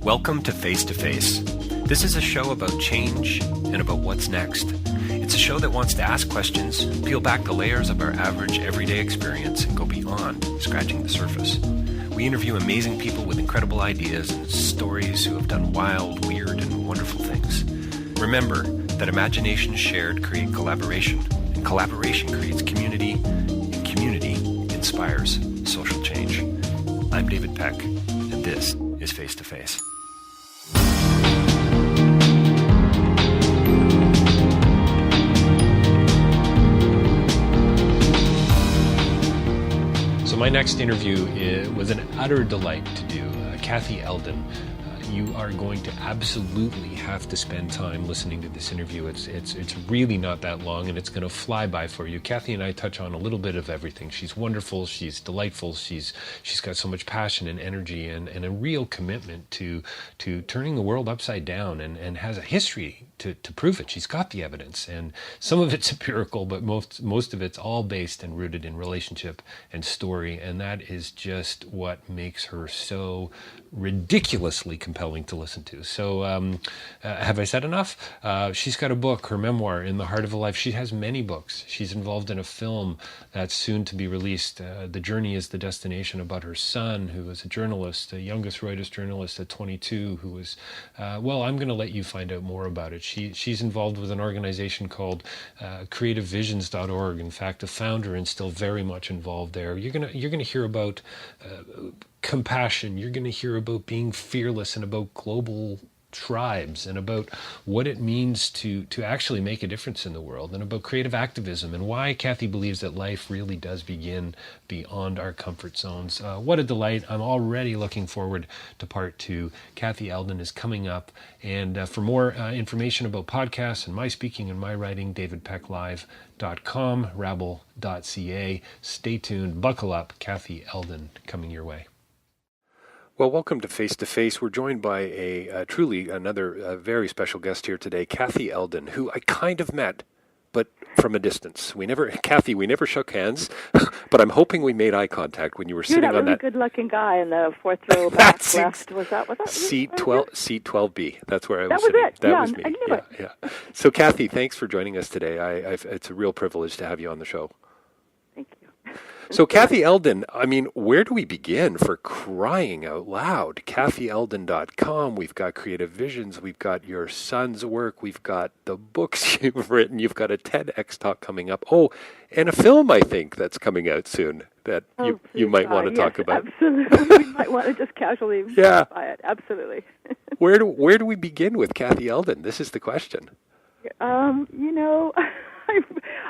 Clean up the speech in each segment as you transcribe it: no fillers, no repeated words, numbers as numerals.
Welcome to Face to Face. This is a show about change and about what's next. It's a show that wants to ask questions, peel back the layers of our average everyday experience, and go beyond scratching the surface. We interview amazing people with incredible ideas and stories who have done wild, weird, and wonderful things. Remember that imagination shared creates collaboration, and collaboration creates community, and community inspires social change. I'm David Peck, and this is Face to Face. So my next interview was an utter delight to do. Kathy Eldon. You are going to absolutely have to spend time listening to this interview. It's really not that long, and it's going to fly by for you. Kathy and I touch on a little bit of everything. She's wonderful. She's delightful. She's got so much passion and energy and a real commitment to turning the world upside down, and has a history to prove it. She's got the evidence, and some of it's empirical, but most of it's all based and rooted in relationship and story, and that is just what makes her so ridiculously compelling to listen to. So have I said enough? She's got a book, her memoir, In the Heart of a Life. She has many books. She's involved in a film that's soon to be released. The Journey is the Destination, about her son, who was a journalist, the youngest Reuters journalist at 22, who was, I'm going to let you find out more about it. She's involved with an organization called creativevisions.org. In fact, the founder, and still very much involved there. You're gonna hear about compassion. You're going to hear about being fearless and about global tribes and about what it means to actually make a difference in the world, and about creative activism, and why Kathy believes that life really does begin beyond our comfort zones. What a delight. I'm already looking forward to part two. Kathy Eldon is coming up, and for more information about podcasts and my speaking and my writing, davidpecklive.com, rabble.ca. Stay tuned, buckle up. Kathy Eldon coming your way. Well, welcome to Face to Face. We're joined by another very special guest here today, Kathy Eldon, who I kind of met, but from a distance. We never shook hands, but I'm hoping we made eye contact when you were sitting on that. You're that really good-looking guy in the fourth row back left. Was that seat 12B? That's where I was. That was sitting. it. That was me. I knew it. Yeah. So, Kathy, thanks for joining us today. It's a real privilege to have you on the show. Thank you. So, Kathy Eldon, I mean, where do we begin, for crying out loud? KathyEldon.com, we've got Creative Visions, we've got your son's work, we've got the books you've written, you've got a TEDx talk coming up. Oh, and a film, I think, that's coming out soon that you might want to talk about. Absolutely. We might want to just casually buy it. Absolutely. Where do we begin with Kathy Eldon? This is the question.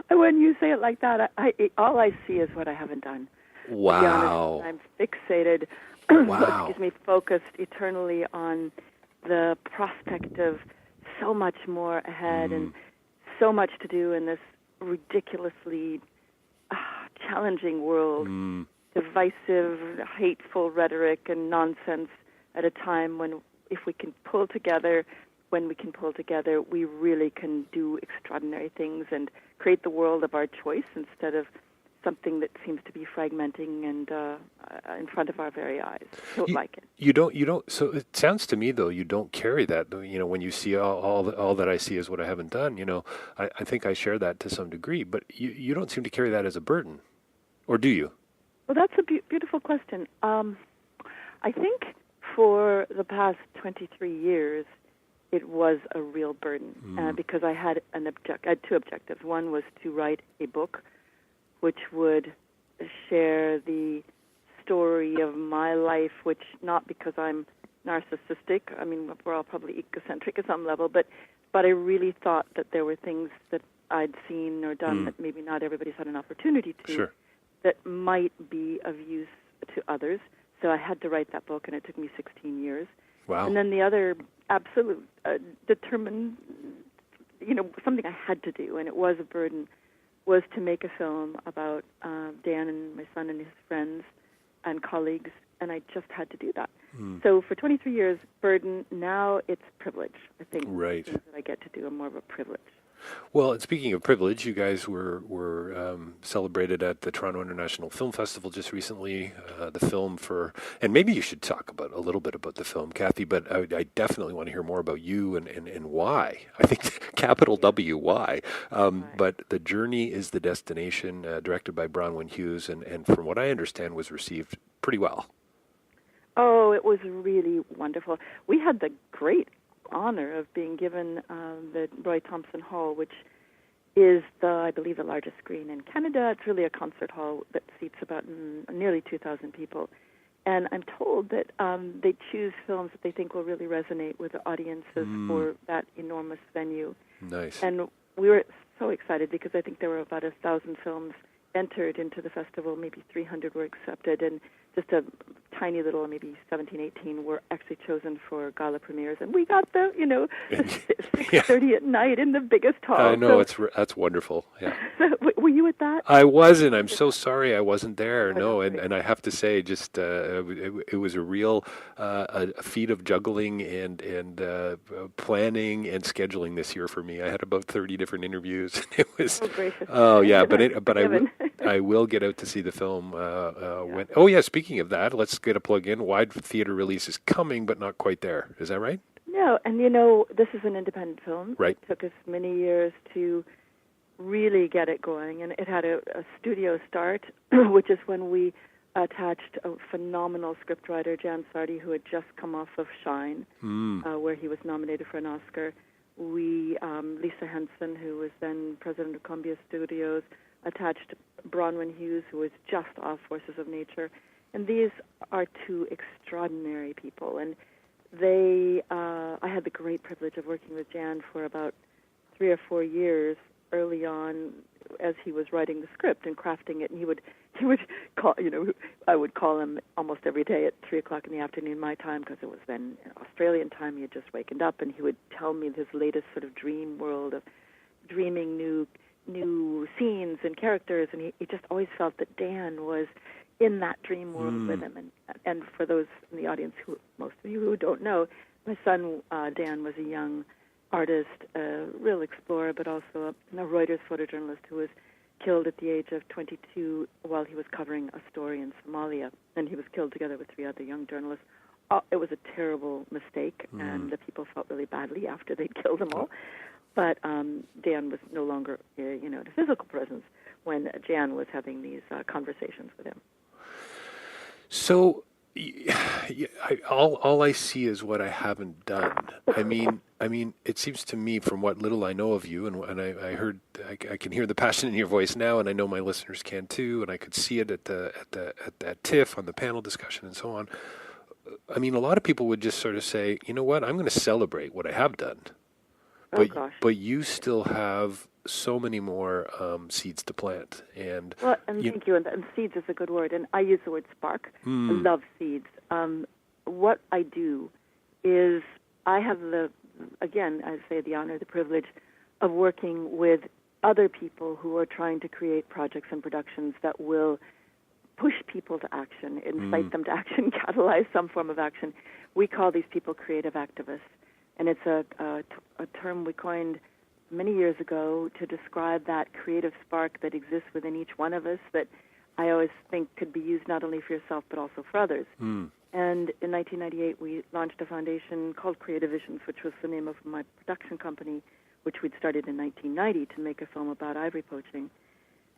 When you say it like that, all I see is what I haven't done. Wow. I'm fixated, focused eternally on the prospect of so much more ahead and so much to do in this ridiculously challenging world, divisive, hateful rhetoric and nonsense at a time when when we can pull together, we really can do extraordinary things and create the world of our choice instead of something that seems to be fragmenting and in front of our very eyes. Don't like it. You don't. So it sounds to me, though, you don't carry that. When you see all that I see is what I haven't done. I think I share that to some degree, but you don't seem to carry that as a burden, or do you? Well, that's a beautiful question. I think for the past 23 years, it was a real burden because I had two objectives. One was to write a book which would share the story of my life, which not because I'm narcissistic. I mean, we're all probably egocentric at some level, but I really thought that there were things that I'd seen or done that maybe not everybody's had an opportunity to that might be of use to others. So I had to write that book, and it took me 16 years. Wow. And then the other absolute determined, something I had to do, and it was a burden, was to make a film about Dan and my son and his friends and colleagues, and I just had to do that. So for 23 years, burden. Now it's privilege. I think right. things that I get to do are more of a privilege. Well, and speaking of privilege, you guys were celebrated at the Toronto International Film Festival just recently. The film and maybe you should talk about a little bit about the film, Kathy. But I definitely want to hear more about you and why. I think capital W why. Right. But The Journey is the Destination, directed by Bronwyn Hughes, and from what I understand, was received pretty well. Oh, it was really wonderful. We had the great honor of being given the Roy Thompson Hall, which is I believe, the largest screen in Canada. It's really a concert hall that seats about nearly 2,000 people. And I'm told that they choose films that they think will really resonate with the audiences for that enormous venue. Nice. And we were so excited because I think there were about 1,000 films entered into the festival, maybe 300 were accepted, and just a tiny little, maybe 17, 18 were actually chosen for gala premieres. And we got the, 6:30 at night in the biggest hall. I know, that's wonderful. Yeah. Were you at that? I wasn't. I'm so sorry I wasn't there. No, and I have to say, just it was a real a feat of juggling and planning and scheduling this year for me. I had about 30 different interviews. It was. Oh, gracious. Oh yeah, but I will get out to see the film. When. Oh yeah, speaking of that, let's get a plug in. Wide theater release is coming, but not quite there. Is that right? No, and this is an independent film. Right. It took us many years to really get it going, and it had a studio start, which is when we attached a phenomenal scriptwriter, Jan Sardi, who had just come off of Shine, where he was nominated for an Oscar. Lisa Henson, who was then president of Columbia Studios, attached Bronwyn Hughes, who was just off Forces of Nature. And these are two extraordinary people. And I had the great privilege of working with Jan for about 3 or 4 years early on as he was writing the script and crafting it. And he would call, I would call him almost every day at 3 o'clock in the afternoon my time, because it was then Australian time. He had just wakened up, and he would tell me his latest sort of dream world of dreaming new scenes and characters. And he just always felt that Dan was in that dream world with him. And for those in the audience, most of you who don't know, my son Dan was a young artist, a real explorer, but also a Reuters photojournalist who was killed at the age of 22 while he was covering a story in Somalia. And he was killed together with 3 other young journalists. It was a terrible mistake, and the people felt really badly after they'd killed them all. But Dan was no longer, a physical presence when Jan was having these conversations with him. So, all I see is what I haven't done. I mean, it seems to me, from what little I know of you, and I can hear the passion in your voice now, and I know my listeners can too, and I could see it at TIFF on the panel discussion and so on. I mean, a lot of people would just sort of say, you know what, I'm going to celebrate what I have done. But you still have so many more seeds to plant. And thank you. And seeds is a good word. And I use the word spark. I love seeds. What I do is I have the honor, the privilege of working with other people who are trying to create projects and productions that will push people to action, incite them to action, catalyze some form of action. We call these people creative activists. And it's a term we coined many years ago to describe that creative spark that exists within each one of us that I always think could be used not only for yourself but also for others. And in 1998, we launched a foundation called Creative Visions, which was the name of my production company, which we'd started in 1990 to make a film about ivory poaching.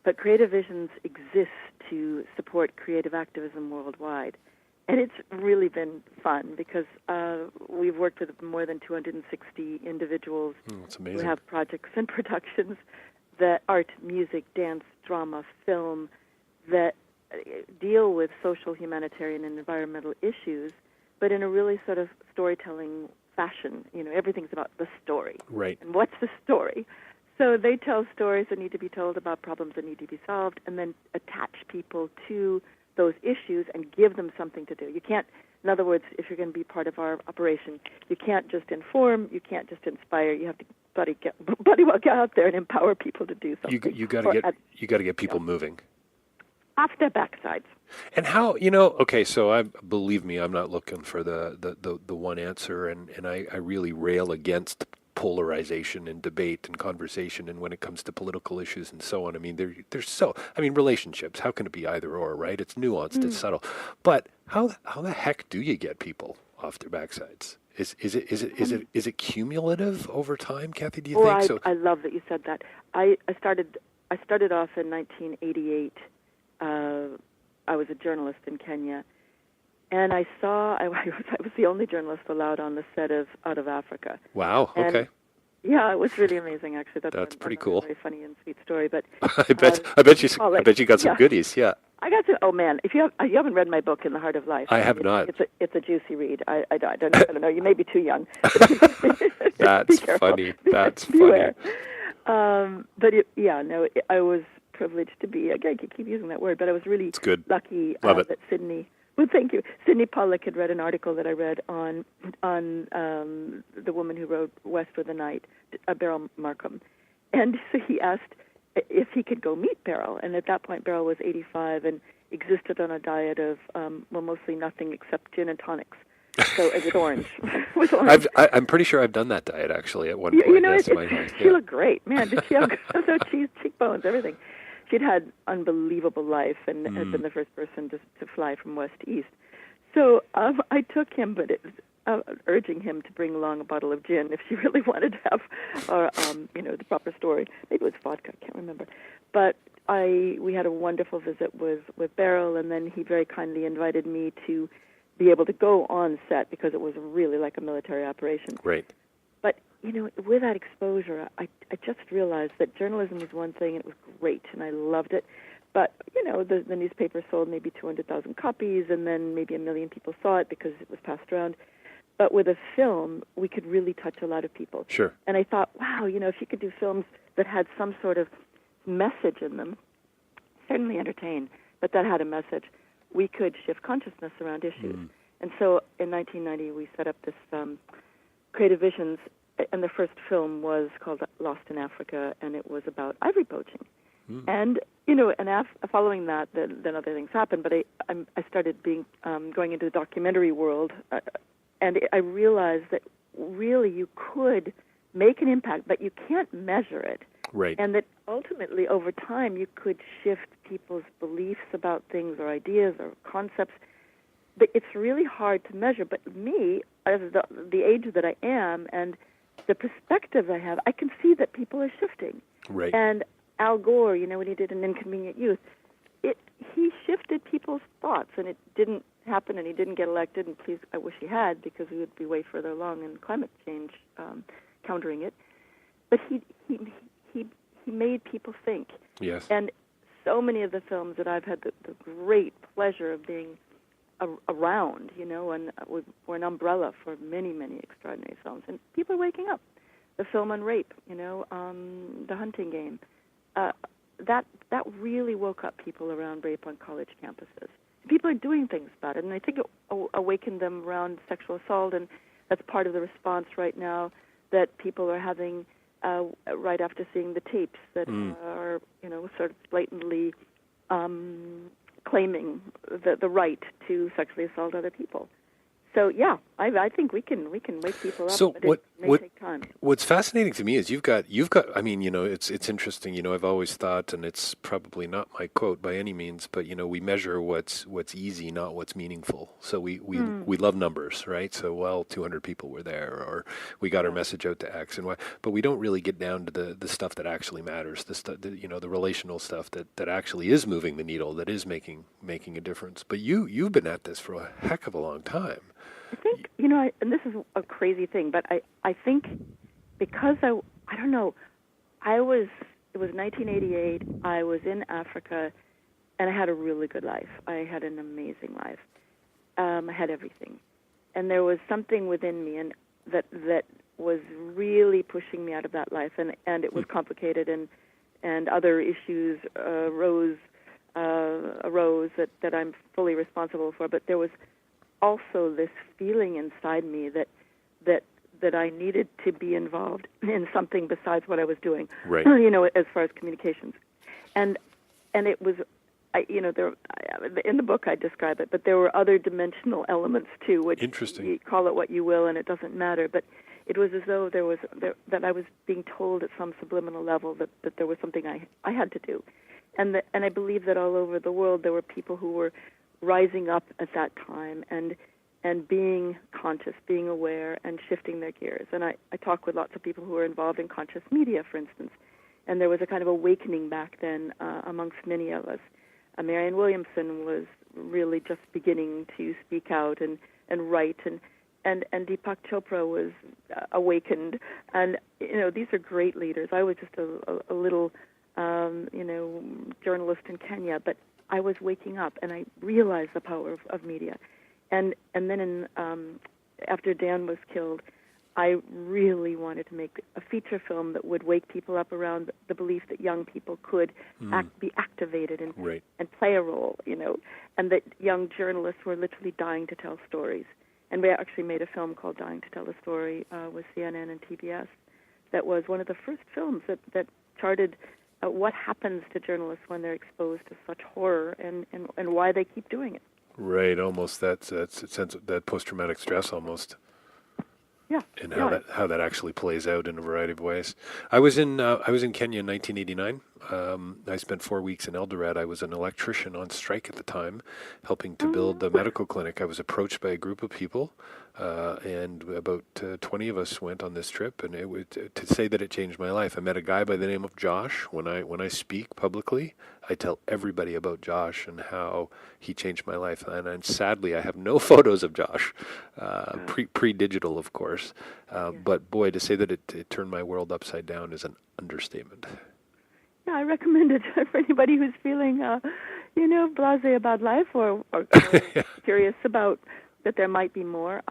But Creative Visions exists to support creative activism worldwide. And it's really been fun because we've worked with more than 260 individuals who have projects and productions that art, music, dance, drama, film that deal with social, humanitarian, and environmental issues, but in a really sort of storytelling fashion. Everything's about the story. Right. And what's the story? So they tell stories that need to be told about problems that need to be solved and then attach people to those issues and give them something to do. You can't, in other words, if you're going to be part of our operation, you can't just inform, you can't just inspire. You have to get out there and empower people to do something. You got to get people moving. Off their backsides. And how, okay, so believe me, I'm not looking for the one answer, and I really rail against polarization and debate and conversation, and when it comes to political issues and so on. I mean, relationships, how can it be either or, right? It's nuanced, it's subtle. But how the heck do you get people off their backsides? Is it cumulative over time, Kathy? Do you think? I love that you said that. I started off in 1988. I was a journalist in Kenya, and I was the only journalist allowed on the set of Out of Africa. Wow. Okay. Yeah, it was really amazing. Actually, that's pretty cool. Very funny and sweet story. But I bet you got some goodies. Yeah. I got to. Oh man, if you haven't read my book, In the Heart of Life, I have not. It's a juicy read. I don't know. You may be too young. That's funny. That's funny. I was privileged to be. Again, I keep using that word, but I was really lucky that Sydney. Well, thank you. Sydney Pollack had read an article that I read on the woman who wrote West with the Night, Beryl Markham, and so he asked if he could go meet Beryl. And at that point, Beryl was 85 and existed on a diet of mostly nothing except gin and tonics. So with orange. I'm pretty sure I've done that diet actually at one point. You know, she looked great, man. Did she have those cheekbones, everything? She'd had unbelievable life and had been the first person to fly from west to east. So I took him, but urging him to bring along a bottle of gin if she really wanted to have, the proper story. Maybe it was vodka, I can't remember. But we had a wonderful visit with Beryl, and then he very kindly invited me to be able to go on set because it was really like a military operation. Right. But, with that exposure, I just realized that journalism was one thing, and it was great, and I loved it. But, the newspaper sold maybe 200,000 copies, and then maybe 1 million people saw it because it was passed around. But with a film, we could really touch a lot of people. Sure. And I thought, wow, if you could do films that had some sort of message in them, certainly entertain, but that had a message, we could shift consciousness around issues. And so in 1990, we set up this Creative Visions, and the first film was called Lost in Africa, and it was about ivory poaching. And, following that, then other things happened, but I started going into the documentary world, and I realized that really you could make an impact, but you can't measure it. Right. And that ultimately, over time, you could shift people's beliefs about things or ideas or concepts. But it's really hard to measure. But me, as the age that I am and the perspective I have, I can see that people are shifting. Right. And Al Gore, when he did An Inconvenient Youth, he shifted people's thoughts, and it didn't happen, and he didn't get elected, and please, I wish he had, because we would be way further along in climate change, countering it. But he made people think. Yes. And so many of the films that I've had the great pleasure of being around, and we're an umbrella for many, many extraordinary films. And people are waking up. The film on rape, The Hunting Game, that really woke up people around rape on college campuses. People are doing things about it, and I think it awakened them around sexual assault, and that's part of the response right now that people are having right after seeing the tapes that are, sort of blatantly claiming the right to sexually assault other people. So yeah, I think we can wake people up. So but it may take time. What's fascinating to me is you've got. I mean, it's interesting. I've always thought, and it's probably not my quote by any means, but we measure what's easy, not what's meaningful. So we love numbers, right? So 200 people were there, or we got our message out to X and Y, but we don't really get down to the stuff that actually matters. The stuff, the relational stuff that actually is moving the needle, that is making a difference. But you've been at this for a heck of a long time. I think, and this is a crazy thing, but I think because I don't know, it was 1988, I was in Africa, and I had a really good life. I had an amazing life. I had everything. And there was something within me and that was really pushing me out of that life, and it was complicated, and other issues arose that I'm fully responsible for, but there was also this feeling inside me that I needed to be involved in something besides what I was doing, right. As far as communications. And it was, there, in the book I describe it, but there were other dimensional elements too, which interesting. You call it what you will and it doesn't matter, but it was as though that I was being told at some subliminal level that there was something I had to do. And I believe that all over the world there were people who were rising up at that time and being conscious, being aware, and shifting their gears. And I talk with lots of people who are involved in conscious media, for instance, and there was a kind of awakening back then amongst many of us. Marianne Williamson was really just beginning to speak out and write, and Deepak Chopra was awakened. And, these are great leaders. I was just a little, journalist in Kenya, but I was waking up, and I realized the power of media. And then after Dan was killed, I really wanted to make a feature film that would wake people up around the belief that young people could be activated and play a role, and that young journalists were literally dying to tell stories. And we actually made a film called Dying to Tell a Story with CNN and TBS that was one of the first films that charted what happens to journalists when they're exposed to such horror and why they keep doing it. Right, almost that's a sense of that post-traumatic stress almost. Yeah. And how that actually plays out in a variety of ways. I was in Kenya in 1989. I spent 4 weeks in Eldoret. I was an electrician on strike at the time, helping to build a medical clinic. I was approached by a group of people, and about 20 of us went on this trip. And it was to say that it changed my life. I met a guy by the name of Josh. When I speak publicly, I tell everybody about Josh and how he changed my life. And sadly, I have no photos of Josh, pre-digital, of course. But boy, to say that it turned my world upside down is an understatement. Yeah, I recommend it for anybody who's feeling, blasé about life or curious about that there might be more.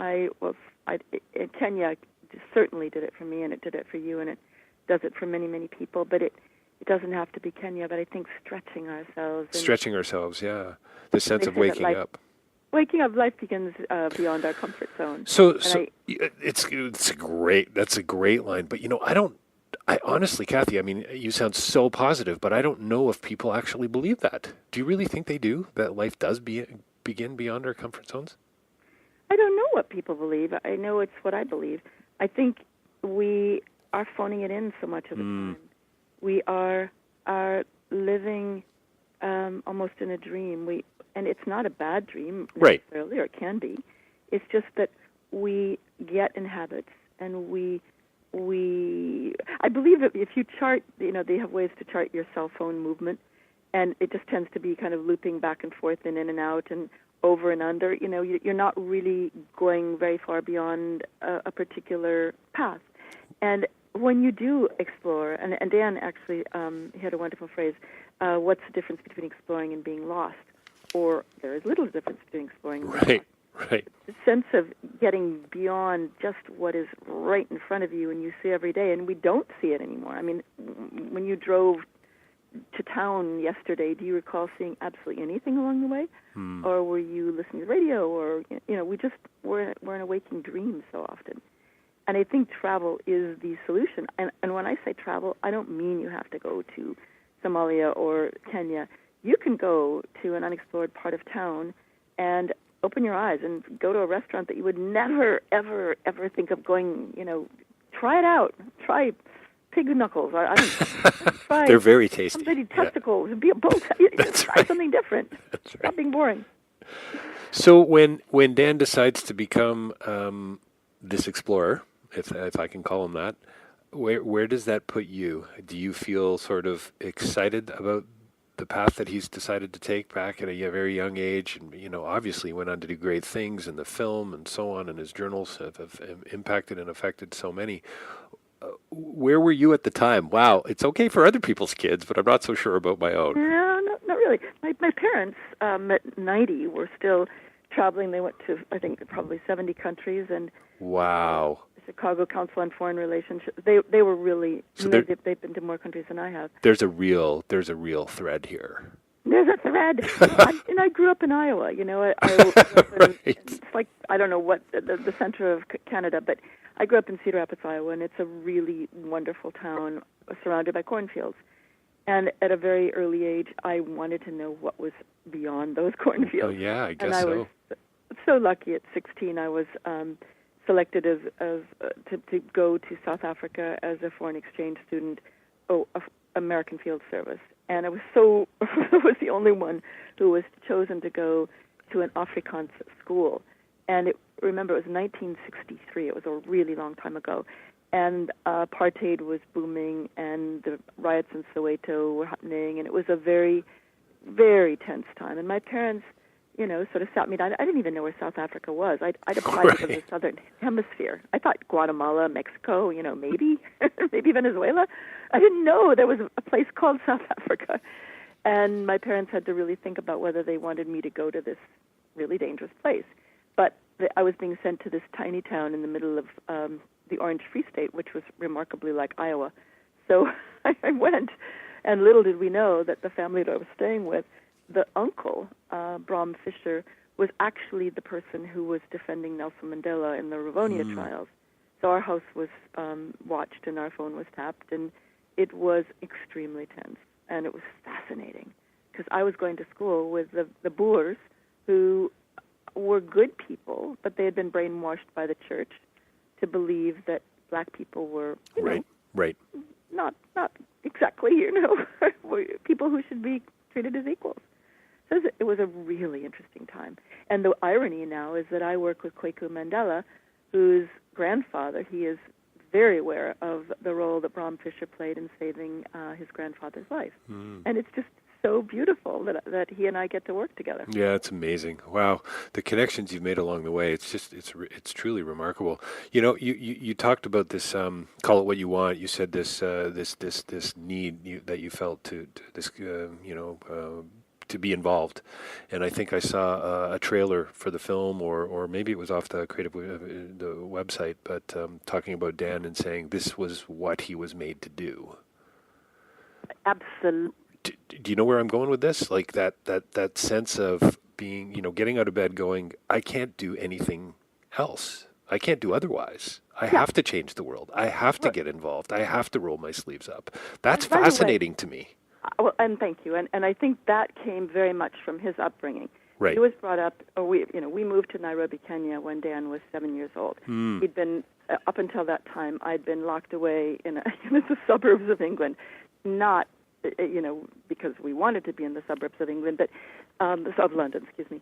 Kenya certainly did it for me, and it did it for you, and it does it for many, many people. But it doesn't have to be Kenya. But I think stretching ourselves. Yeah. The sense of waking up. Waking up, life begins beyond our comfort zone. That's a great line. But I honestly, Kathy, you sound so positive, but I don't know if people actually believe that. Do you really think they do? That life does begin beyond our comfort zones? I don't know what people believe. I know it's what I believe. I think we are phoning it in so much of the time. We are living almost in a dream. And it's not a bad dream necessarily, or it can be. It's just that we get in habits, and I believe that if you chart, they have ways to chart your cell phone movement, and it just tends to be kind of looping back and forth and in and out and over and under. You're not really going very far beyond a particular path. And when you do explore, and Dan actually he had a wonderful phrase, what's the difference between exploring and being lost? Or there is little difference between exploring and being lost. Right. The sense of getting beyond just what is right in front of you and you see every day, and we don't see it anymore. When you drove to town yesterday, do you recall seeing absolutely anything along the way? Or were you listening to the radio? Or, we're in a waking dream so often. And I think travel is the solution. And when I say travel, I don't mean you have to go to Somalia or Kenya. You can go to an unexplored part of town and open your eyes and go to a restaurant that you would never, ever, ever think of going, try it out. Try pig knuckles. Try They're very tasty. Somebody testicles. Be a bull. Try something different. That's right. Stop being boring. So when Dan decides to become this explorer, if I can call him that, where does that put you? Do you feel sort of excited about the path that he's decided to take back at a very young age, and obviously went on to do great things in the film and so on, and his journals have impacted and affected so many. Where were you at the time? Wow, it's okay for other people's kids, but I'm not so sure about my own. No, not really. My parents at 90 were still traveling. They went to, I think, probably 70 countries, and wow. Chicago Council on Foreign Relations. They were really. So they've been to more countries than I have. There's a real thread here. There's a thread. I grew up in Iowa. It's like, I don't know what the center of Canada, but I grew up in Cedar Rapids, Iowa, and it's a really wonderful town surrounded by cornfields. And at a very early age, I wanted to know what was beyond those cornfields. Oh yeah, I guess so. And I was so lucky at 16. I was selected to go to South Africa as a foreign exchange student, American Field Service. And I was the only one who was chosen to go to an Afrikaans school. And remember, it was 1963. It was a really long time ago. And apartheid was booming, and the riots in Soweto were happening, and it was a very, very tense time. And my parents, sort of sat me down. I didn't even know where South Africa was. I'd applied for the Southern Hemisphere. I thought Guatemala, Mexico, maybe, maybe Venezuela. I didn't know there was a place called South Africa. And my parents had to really think about whether they wanted me to go to this really dangerous place. But I was being sent to this tiny town in the middle of the Orange Free State, which was remarkably like Iowa. So I went, and little did we know that the family that I was staying with, the uncle, Bram Fischer, was actually the person who was defending Nelson Mandela in the Rivonia trials. So our house was watched and our phone was tapped, and it was extremely tense. And it was fascinating because I was going to school with the Boers, who were good people, but they had been brainwashed by the church to believe that black people were, right, not exactly, people who should be treated as equals. So it was a really interesting time. And the irony now is that I work with Quaker Mandela, whose grandfather, he is very aware of the role that Bram Fischer played in saving his grandfather's life. And it's just so beautiful that he and I get to work together. Yeah, it's amazing. Wow, the connections you've made along the way. It's just it's truly remarkable. You talked about this. Call it what you want. You said this need that you felt to be involved, and I think I saw a trailer for the film, or maybe it was off the creative the website, but talking about Dan and saying this was what he was made to do. Absolutely. Do you know where I'm going with this? Like that sense of being, getting out of bed going, I can't do anything else. I can't do otherwise. I have to change the world. I have to get involved. I have to roll my sleeves up. That's fascinating to me. Well, and thank you. And I think that came very much from his upbringing. Right. He was brought up, we moved to Nairobi, Kenya when Dan was 7 years old. He'd been, up until that time, I'd been locked away in the suburbs of England, not because we wanted to be in the suburbs of England, but of London, excuse me.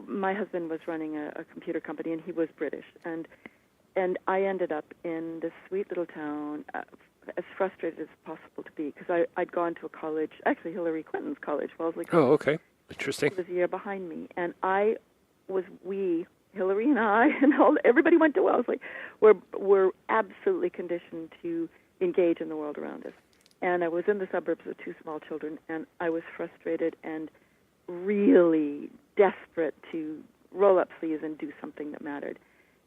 My husband was running a computer company, and he was British, and I ended up in this sweet little town, as frustrated as possible to be, because I'd gone to a college, actually Hillary Clinton's college, Wellesley College. Oh, okay, interesting. It was a year behind me, and Hillary and I, and everybody went to Wellesley, were absolutely conditioned to engage in the world around us. And I was in the suburbs with two small children, and I was frustrated and really desperate to roll up sleeves and do something that mattered.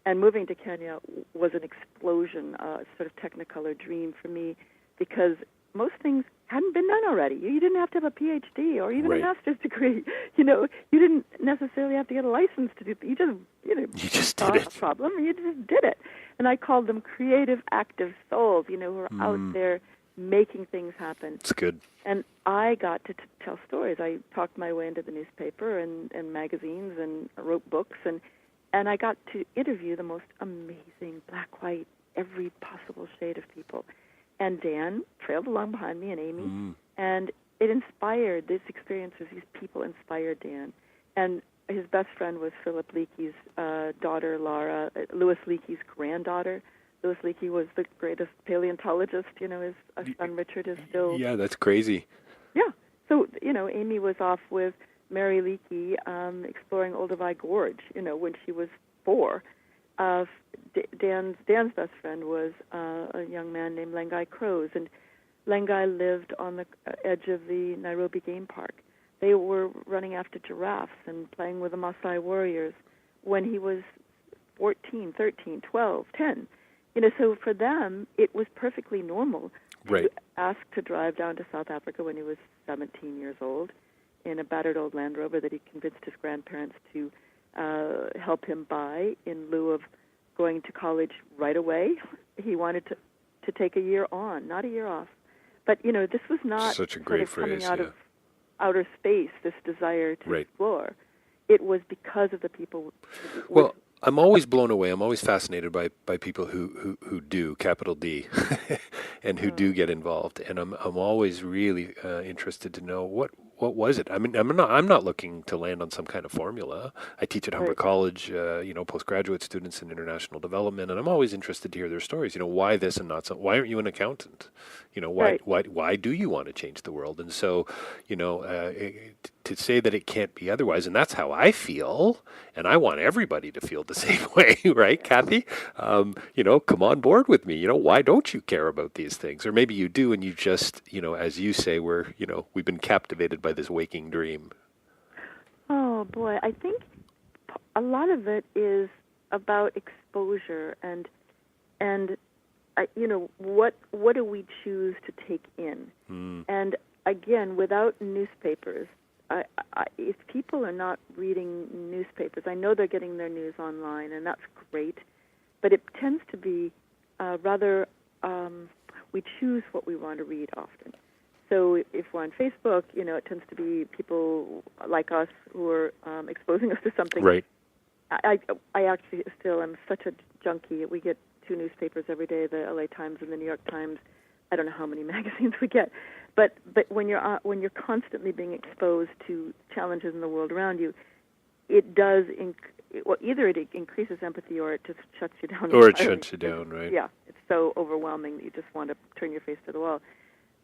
And moving to Kenya was an explosion, a sort of technicolor dream for me, because most things hadn't been done already. You didn't have to have a PhD or even a master's degree. You didn't necessarily have to get a license to do it. You just did it. A problem, and you just did it. And I called them creative, active souls, who are out there making things happen. It's good. And I got to tell stories. I talked my way into the newspaper and magazines and wrote books, and I got to interview the most amazing black, white, every possible shade of people. And Dan trailed along behind me, and Amy, and it inspired, these experiences, these people inspired Dan. And his best friend was Philip Leakey's daughter, Laura, Louis Leakey's granddaughter. Louis Leakey was the greatest paleontologist. His son Richard is still... Yeah, that's crazy. Yeah. So, Amy was off with Mary Leakey exploring Olduvai Gorge, when she was 4. Dan's best friend was a young man named Lengai Crows, and Lengai lived on the edge of the Nairobi Game Park. They were running after giraffes and playing with the Maasai warriors when he was 14, 13, 12, 10. So for them, it was perfectly normal to ask to drive down to South Africa when he was 17 years old in a battered old Land Rover that he convinced his grandparents to help him buy in lieu of going to college right away. He wanted to take a year on, not a year off. But, this was not such a great coming phrase, out of outer space, this desire to Right. explore. It was because of the people. Well, I'm always blown away. I'm always fascinated by people who do, capital D, and who do get involved. And I'm always really interested to know what was it. I mean, I'm not looking to land on some kind of formula. I teach at Humber Right. College, postgraduate students in international development, and I'm always interested to hear their stories. Why this and not so? Why aren't you an accountant? Why Right. why do you want to change the world? And so, to say that it can't be otherwise, and that's how I feel, and I want everybody to feel the same way, right, Kathy? Come on board with me. Why don't you care about these things? Or maybe you do, and you just, as you say, we've been captivated by this waking dream. Oh boy, I think a lot of it is about exposure and what do we choose to take in? And again, without newspapers, if people are not reading newspapers, I know they're getting their news online, and that's great, but it tends to be rather we choose what we want to read often. So if we're on Facebook, it tends to be people like us who are exposing us to something. Right. I actually still am such a junkie. We get 2 newspapers every day, the LA Times and the New York Times. I don't know how many magazines we get, but when you're constantly being exposed to challenges in the world around you, it does either it increases empathy or it just shuts you down. Or it shuts you down, right? Yeah, it's so overwhelming that you just want to turn your face to the wall.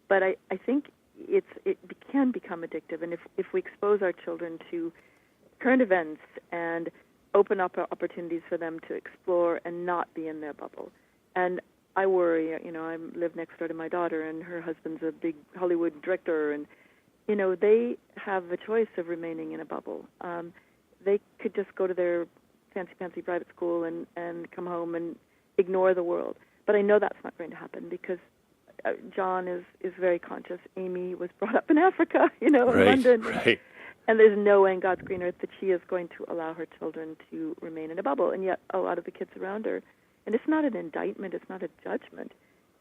But I think it can become addictive, and if we expose our children to current events and open up opportunities for them to explore and not be in their bubble. And I worry, I live next door to my daughter, and her husband's a big Hollywood director, and, they have a choice of remaining in a bubble. They could just go to their fancy private school and come home and ignore the world. But I know that's not going to happen because John is very conscious. Amy was brought up in Africa, in London. Right. And there's no way in God's green earth that she is going to allow her children to remain in a bubble. And yet a lot of the kids around her, and it's not an indictment, it's not a judgment,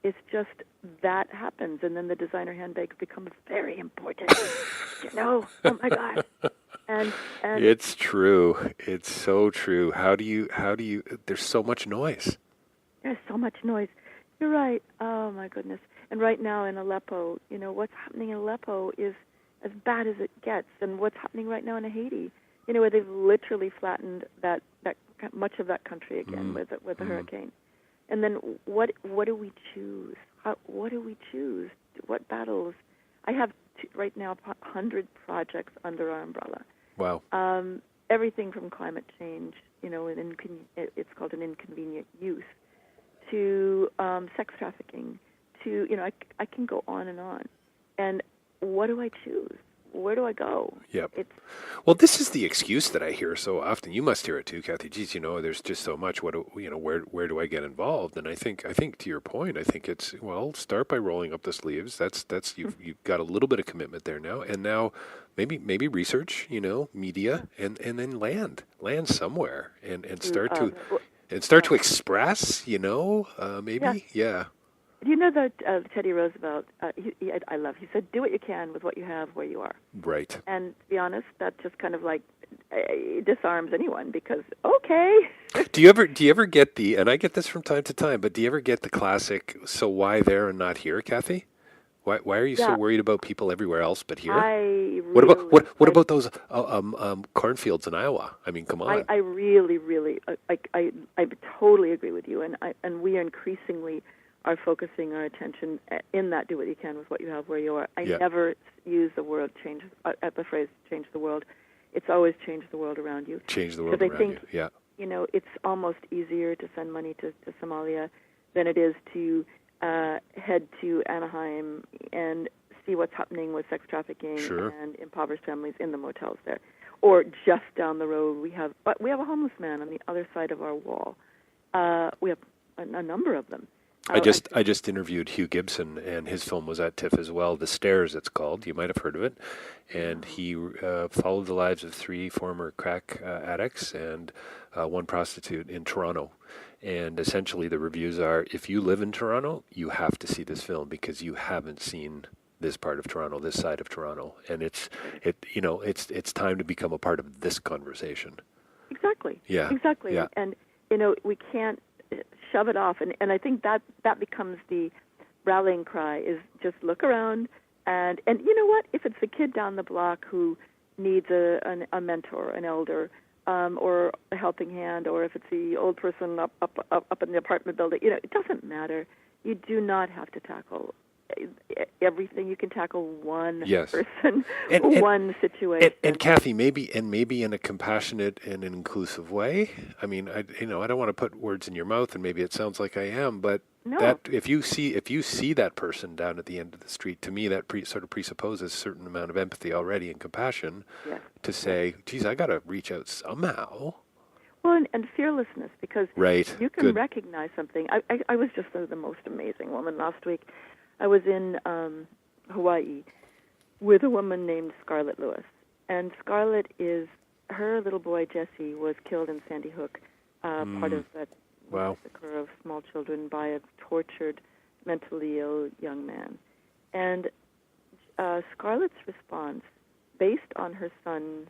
it's just that happens. And then the designer handbag becomes very important. Oh my God. And it's true. It's so true. How do you, there's so much noise. There's so much noise. You're right. Oh my goodness. And right now in Aleppo, what's happening in Aleppo is as bad as it gets, and what's happening right now in Haiti, where they've literally flattened that much of that country again with the hurricane. And then what do we choose? What do we choose? What battles? I have right now 100 projects under our umbrella. Wow. Everything from climate change, it's called an inconvenient use, to sex trafficking, to I can go on. And what do I choose? Where do I go? Yep. Well, this is the excuse that I hear so often. You must hear it too, Kathy. Geez, there's just so much. Where do I get involved? And I think to your point, I think it's start by rolling up the sleeves. That's you've got a little bit of commitment there now, and now maybe research, media, and then land somewhere and start to express, maybe, yeah. Do you know that Teddy Roosevelt, he said, do what you can with what you have where you are. Right. And to be honest, that just kind of disarms anyone because, okay. Do you ever get and I get this from time to time, but do you ever get the classic, so why there and not here, Kathy? Why are you so worried about people everywhere else but here? What about those cornfields in Iowa? I mean, come on. I really, I totally agree with you, and we are increasingly are focusing our attention in that do what you can with what you have where you are. I never use the phrase change the world. It's always change the world around you. Change the world around you, yeah. It's almost easier to send money to Somalia than it is to head to Anaheim and see what's happening with sex trafficking and impoverished families in the motels there. Or just down the road, we have a homeless man on the other side of our wall. We have a number of them. I just interviewed Hugh Gibson, and his film was at TIFF as well. The Stairs, it's called. You might have heard of it. And he followed the lives of 3 former crack addicts and 1 prostitute in Toronto. And essentially, the reviews are: if you live in Toronto, you have to see this film because you haven't seen this part of Toronto, this side of Toronto, and it's time to become a part of this conversation. Exactly. Yeah. Exactly. Yeah. And we can't shove it off. And I think that becomes the rallying cry, is just look around, and you know what? If it's a kid down the block who needs a mentor, an elder, or a helping hand, or if it's the old person up in the apartment building, it doesn't matter. You do not have to tackle everything. You can tackle one person, one situation. And Kathy, maybe in a compassionate and an inclusive way. I mean, I don't want to put words in your mouth, and maybe it sounds like I am, but that if you see that person down at the end of the street, to me that sort of presupposes a certain amount of empathy already and compassion to say, geez, I got to reach out somehow. Well, and fearlessness, because you can recognize something. I was just the most amazing woman last week. I was in Hawaii with a woman named Scarlett Lewis. And Scarlett her little boy, Jesse, was killed in Sandy Hook, part of that massacre of small children by a tortured, mentally ill young man. And Scarlett's response, based on her son's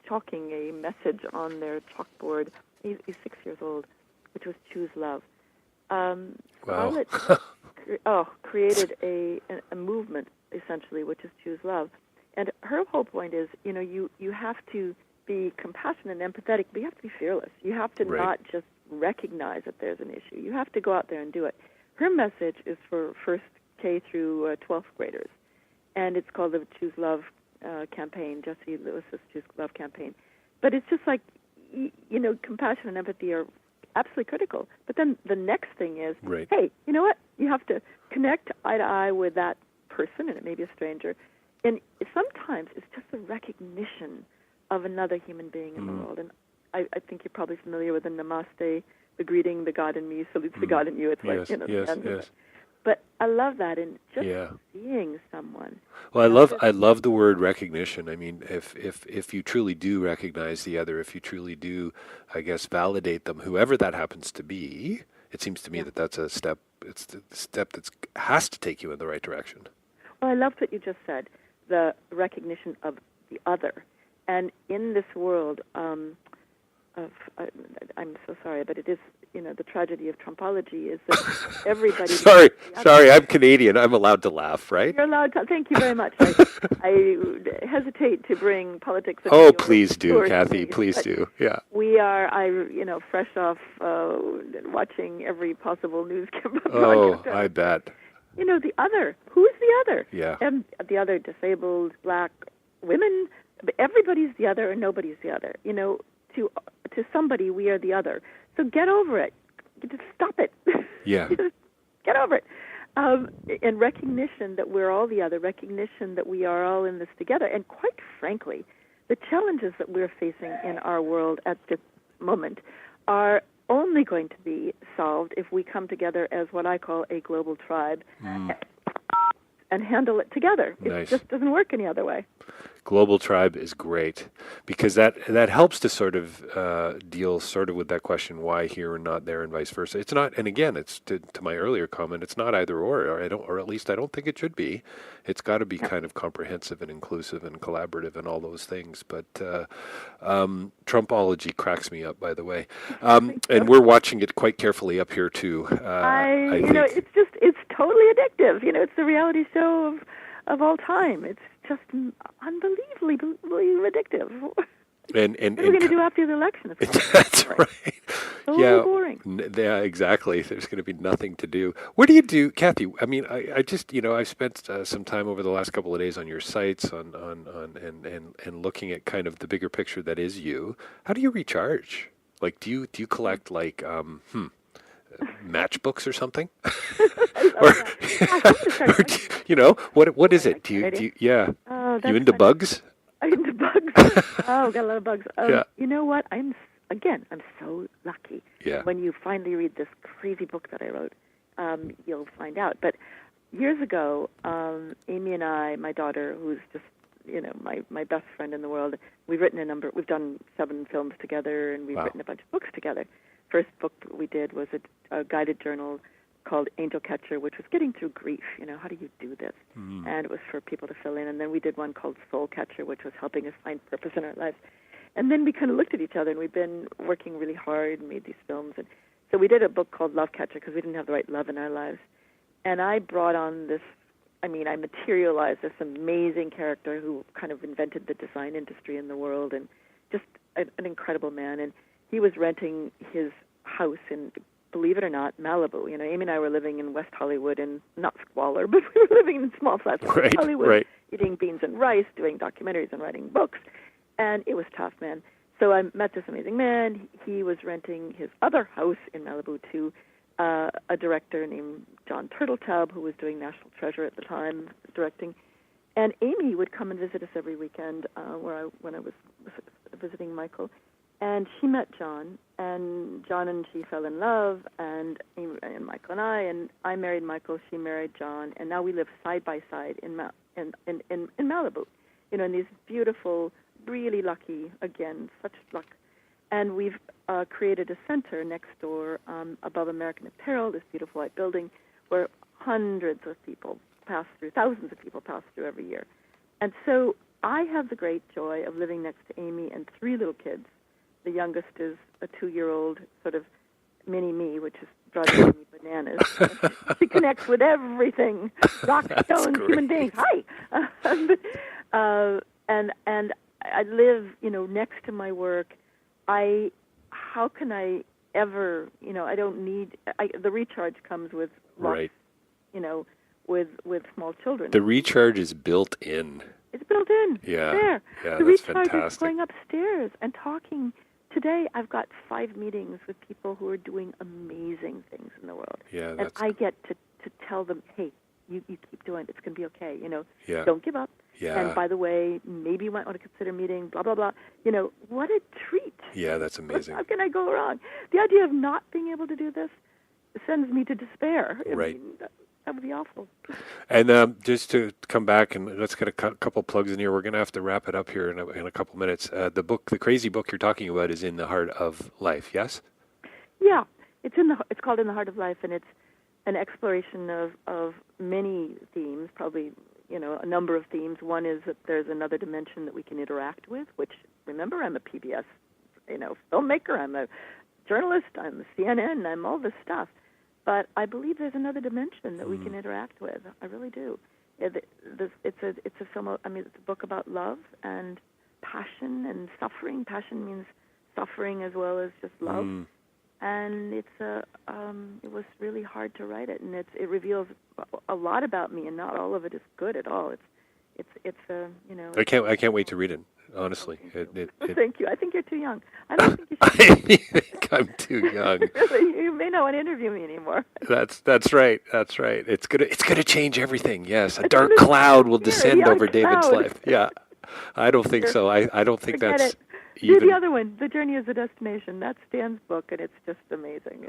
chalking a message on their chalkboard, he's 6 years old, which was choose love. Scarlett created a movement, essentially, which is choose love. And her whole point is, you have to be compassionate and empathetic, but you have to be fearless. You have to not just recognize that there's an issue. You have to go out there and do it. Her message is for first K through 12th graders, and it's called the Choose Love campaign, Jesse Lewis's Choose Love campaign. But it's just like, compassion and empathy are absolutely critical. But then the next thing is, hey, you know what? You have to connect eye to eye with that person, and it may be a stranger. And sometimes it's just a recognition of another human being in the world. And I think you're probably familiar with the namaste, the greeting, the God in me salutes the God in you. It's yes. But I love that, and just seeing someone. Well, I love the word recognition. I mean, if you truly do recognize the other, if you truly do, I guess, validate them, whoever that happens to be, it seems to me that that's a step. It's the step that has to take you in the right direction. Well, I love what you just said, the recognition of the other. And in this world I'm so sorry, but it is, the tragedy of Trumpology is that everybody... Sorry, I'm Canadian. I'm allowed to laugh, right? You're allowed to. Thank you very much. I hesitate to bring politics... Oh, please do, Kathy, please do. Yeah. We are, fresh off watching every possible news broadcast. Oh, I bet. The other. Who is the other? Yeah. And the other, disabled, black, women, everybody's the other and nobody's the other. To somebody, we are the other. So get over it. Just stop it. Yeah. Get over it. And recognition that we're all the other, recognition that we are all in this together. And quite frankly, the challenges that we're facing in our world at this moment are only going to be solved if we come together as what I call a global tribe and handle it together. It just doesn't work any other way. Global tribe is great because that helps to sort of deal sort of with that question, why here and not there and vice versa. It's not, and again, it's to my earlier comment, it's not either or at least I don't think it should be. It's got to be kind of comprehensive and inclusive and collaborative and all those things. But Trumpology cracks me up, by the way, and we're watching it quite carefully up here too. I think. It's totally addictive. It's the reality show of all time. It's just unbelievably addictive. And what are we going to do after the election? That's right. So boring. Yeah, exactly. There's going to be nothing to do. What do you do, Kathy? I mean, I just, I've spent some time over the last couple of days on your sites and looking at kind of the bigger picture that is you. How do you recharge? Like, do you collect like matchbooks or something? What is it? Do you you into bugs? I'm into bugs. Got a lot of bugs. You know what? I'm so lucky. Yeah. When you finally read this crazy book that I wrote, you'll find out. But years ago, Amy and I, my daughter, who's just my best friend in the world, we've done 7 films together, and we've written a bunch of books together. First book we did was a guided journal called Angel Catcher, which was getting through grief. How do you do this? And it was for people to fill in. And then we did one called Soul Catcher, which was helping us find purpose in our lives. And then we kind of looked at each other, and we've been working really hard and made these films. And so we did a book called Love Catcher because we didn't have the right love in our lives. And I brought on this, I materialized this amazing character who kind of invented the design industry in the world, and just an incredible man. And he was renting his house in, believe it or not, Malibu. Amy and I were living in West Hollywood, and not squalor, but we were living in small flats in West Hollywood, eating beans and rice, doing documentaries and writing books. And it was tough, man. So I met this amazing man. He was renting his other house in Malibu to a director named John Turtletub, who was doing National Treasure at the time, directing. And Amy would come and visit us every weekend when I was visiting Michael. And she met John, and John and she fell in love, and Michael and I married Michael, she married John, and now we live side by side in Malibu, in these beautiful, really lucky, again, such luck. And we've created a center next door above American Apparel, this beautiful white building, where hundreds of people pass through, thousands of people pass through every year. And so I have the great joy of living next to Amy and 3 little kids. The youngest is a 2-year-old sort of mini-me, which is driving me bananas. She connects with everything, rock, stones, human beings. Hi! And I live, next to my work. How can I ever, I don't need, the recharge comes with lots, with small children. The recharge is built in. It's built in. Yeah. There. Yeah, the that's recharge fantastic. is going upstairs and talking. Today I've got 5 meetings with people who are doing amazing things in the world. Yeah, and I get to tell them, hey, you keep doing it. It's going to be okay. Yeah. Don't give up. Yeah. And by the way, maybe you might want to consider meeting, blah, blah, blah. What a treat. Yeah, that's amazing. How can I go wrong? The idea of not being able to do this sends me to despair. Right. That would be awful. And just to come back, and let's get a couple plugs in here. We're going to have to wrap it up here in a couple minutes. The crazy book you're talking about is In the Heart of Life, yes? Yeah. It's called In the Heart of Life, and it's an exploration of many themes, probably, a number of themes. One is that there's another dimension that we can interact with, which, remember, I'm a PBS, filmmaker, I'm a journalist, I'm a CNN, I'm all this stuff. But I believe there's another dimension that we can interact with. I really do. It's a film. It's a book about love and passion and suffering. Passion means suffering as well as just love. And it was really hard to write it, and it reveals a lot about me, and not all of it is good at all. I can't wait to read it. Honestly, thank you. I think you're too young. I don't think you should. I think I'm too young. You may not want to interview me anymore. That's right. That's right. It's gonna change everything. Yes, a dark cloud will descend over David's life. Yeah, I don't think so. I don't think Forget that's it. even. Do the other one, The Journey is the Destination. That's Dan's book, and it's just amazing.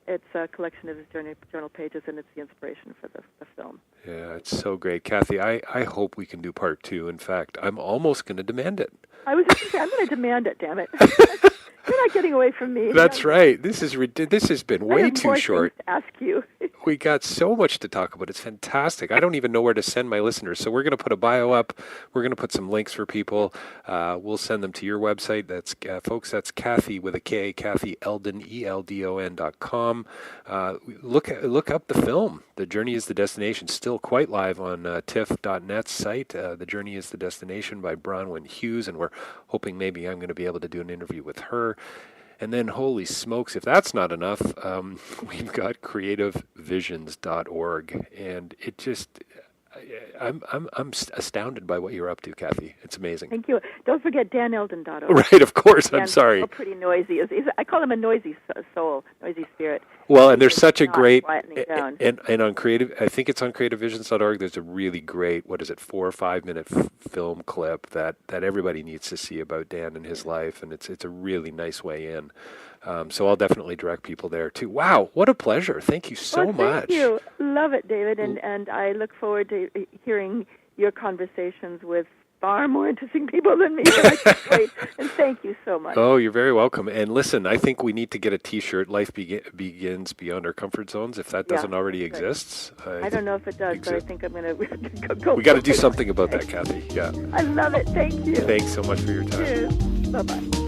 It's a collection of his journal pages, and it's the inspiration for the film. Yeah, it's so great. Kathy, I hope we can do part 2. In fact, I'm almost going to demand it. I was going to say, I'm going to demand it, damn it. You're not getting away from me. That's right. This has been way too short. I have more things to ask you. We got so much to talk about. It's fantastic. I don't even know where to send my listeners. So we're going to put a bio up. We're going to put some links for people. We'll send them to your website. That's folks. That's Kathy with a K. Kathy Eldon, ELDON.com. Look up the film. The Journey is the Destination. Still quite live on TIFF.net's site. The Journey is the Destination by Bronwyn Hughes, and we're hoping maybe I'm going to be able to do an interview with her. And then, holy smokes, if that's not enough, we've got creativevisions.org, and it just, I'm astounded by what you're up to, Kathy. It's amazing. Thank you. Don't forget DanEldon.org. Right, of course. Dan's I'm sorry. So pretty noisy. I call him a noisy soul, noisy spirit. Well, and there's such a great, and on creative, I think it's on creativevisions.org. There's a really great, 4 or 5 minute film clip that everybody needs to see about Dan and his life, and it's a really nice way in. So I'll definitely direct people there too. Wow, what a pleasure! Thank you so much. Thank you. Love it, David, and I look forward to hearing your conversations with far more interesting people than me. Great. And thank you so much. Oh, you're very welcome. And listen, I think we need to get a T-shirt. Life begins beyond our comfort zones. If that doesn't already exist, I don't know if it does, but I think I'm going to go. We got to do something about that, Kathy. Yeah. I love it. Thank you. Thanks so much for your time. Cheers. Bye-bye.